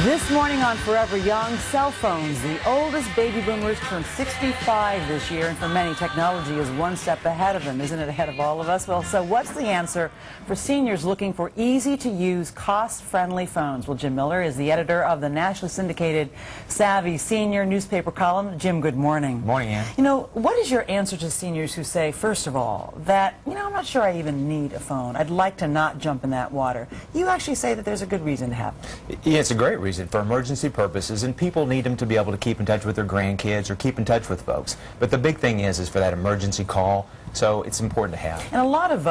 This morning on Forever Young, cell phones. The oldest baby boomers turn 65 this year, and for many, technology is one step ahead of them. Isn't it ahead of all of us? Well, so what's the answer for seniors looking for easy-to-use, cost-friendly phones? Well, Jim Miller is the editor of the nationally syndicated Savvy Senior newspaper column. Jim, good morning. Morning, Ann. You know, what is your answer to seniors who say, first of all, that, I'm not sure I even need a phone. I'd like to not jump in that water. You actually say that there's a good reason to have it. Yeah, it's a great reason for emergency purposes, and people need them to be able to keep in touch with their grandkids or keep in touch with folks. But the big thing is for that emergency call, so it's important to have. And a lot of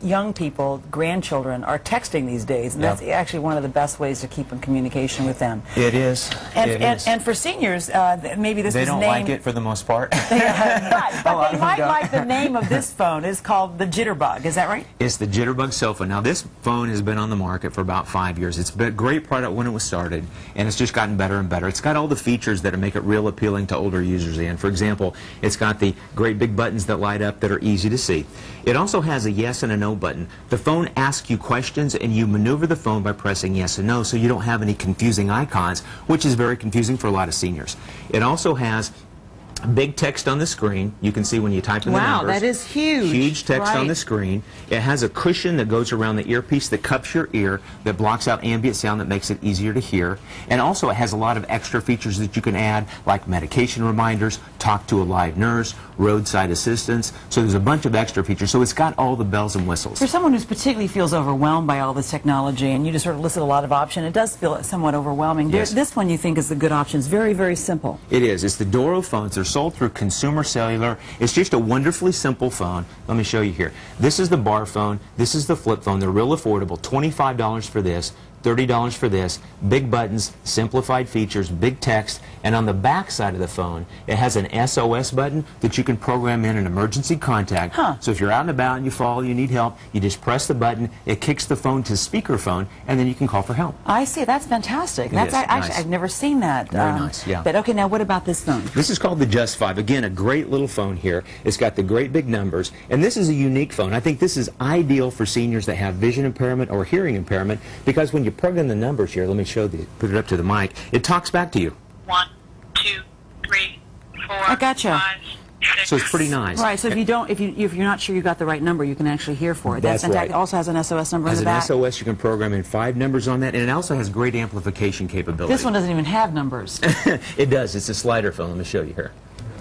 young people, grandchildren, are texting these days, and that's actually one of the best ways to keep in communication with them. It is. And for seniors, maybe this they was don't like it for the most part. but they might like the name of this phone. It's called the Jitterbug. Is that right? It's the Jitterbug cell phone. Now, this phone has been on the market for about 5 years. It's been a great product when it was started, and it's just gotten better and better. It's got all the features that make it real appealing to older users. And for example, it's got the great big buttons that light up that are easy to see. It also has a yes and a no button. The phone asks you questions, and you maneuver the phone by pressing yes and no, so you don't have any confusing icons, which is very confusing for a lot of seniors. It also has big text on the screen. You can see when you type in the numbers. Wow, that is huge. Huge text on the screen. It has a cushion that goes around the earpiece that cups your ear, that blocks out ambient sound, that makes it easier to hear. And also it has a lot of extra features that you can add, like medication reminders, talk to a live nurse, roadside assistance. So there's a bunch of extra features. So it's got all the bells and whistles. For someone who particularly feels overwhelmed by all this technology, and you just sort of listed a lot of options, it does feel somewhat overwhelming. Yes. This one you think is the good option. It's very, very simple. It is. It's the Doro phones. They're sold through Consumer Cellular. It's just a wonderfully simple phone. Let me show you here. This is the bar phone. This is the flip phone. They're real affordable. $25 for this. $30 for this. Big buttons, simplified features, big text, and on the back side of the phone it has an SOS button that you can program in an emergency contact. So if you're out and about and you fall, you need help, you just press the button, it kicks the phone to speakerphone, and then you can call for help. I see. That's fantastic. That's actually nice. I've never seen that. Very nice, yeah. But okay, now what about this phone? This is called the Just5. Again, a great little phone here. It's got the great big numbers, and this is a unique phone. I think this is ideal for seniors that have vision impairment or hearing impairment, because when you plug in the numbers here, let me show you, put it up to the mic, it talks back to you. 1, 2, 3, 4, I gotcha. 5, 6. So it's pretty nice. Right. So if you're not sure you got the right number, you can actually hear for it. That's fantastic. right. It also has an SOS number in the back. As an SOS, you can program in 5 numbers on that, and it also has great amplification capability. This one doesn't even have numbers. It does. It's a slider phone. Let me show you here.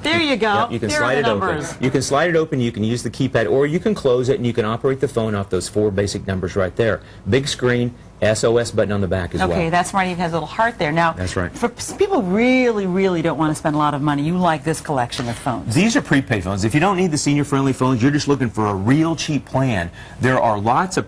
There you go. Yep, you can there slide are it the open. numbers. You can slide it open, you can use the keypad, or you can close it and you can operate the phone off those 4 basic numbers right there. Big screen, SOS button on the back as well. Okay, that's right. It has a little heart there. Now, that's right. For people who really don't want to spend a lot of money, you like this collection of phones. These are prepaid phones. If you don't need the senior-friendly phones, you're just looking for a real cheap plan. There are lots of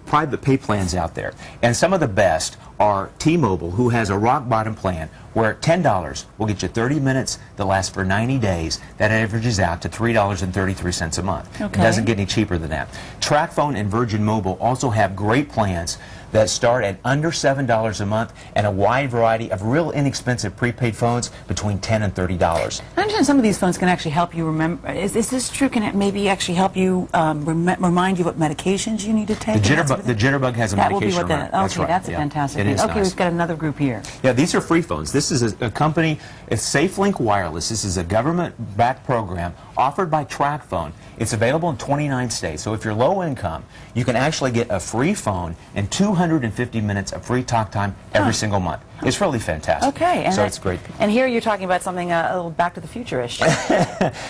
private pay plans out there, and some of the best are T-Mobile, who has a rock-bottom plan where at $10 will get you 30 minutes that lasts for 90 days. That averages out to $3.33 a month. Okay. It doesn't get any cheaper than that. TracFone and Virgin Mobile also have great plans that start at under $7 a month, and a wide variety of real inexpensive prepaid phones between $10 and $30. I understand some of these phones can actually help you remember. Is this true? Can it maybe actually help you remind you what medications you need to take? The Jitterbug has a medication reminder. That's right. That's a fantastic thing. Okay, nice. we've got another group here. Yeah, these are free phones. This is a company, it's SafeLink Wireless. This is a government-backed program offered by TracFone. It's available in 29 states. So if you're low income, you can actually get a free phone and 250 minutes of free talk time every single month. It's really fantastic. Okay. So it's great. And here you're talking about something a little Back to the Future-ish.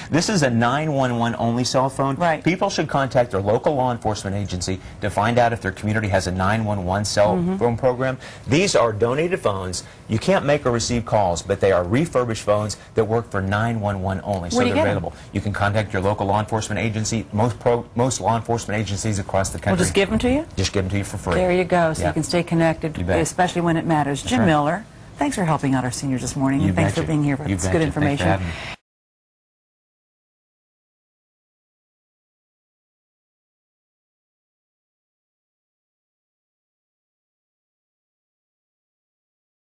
This is a 911 only cell phone. Right. People should contact their local law enforcement agency to find out if their community has a 911 cell phone program. These are donated phones. You can't make or receive calls, but they are refurbished phones that work for 911 only. So they're available. You can contact your local law enforcement agency. Most law enforcement agencies across the country. We'll just give them to you? Just give them to you for free. There you go. So you can stay connected, especially when it matters. Jim Miller, thanks for helping out our seniors this morning. And thanks for being here. It's good information.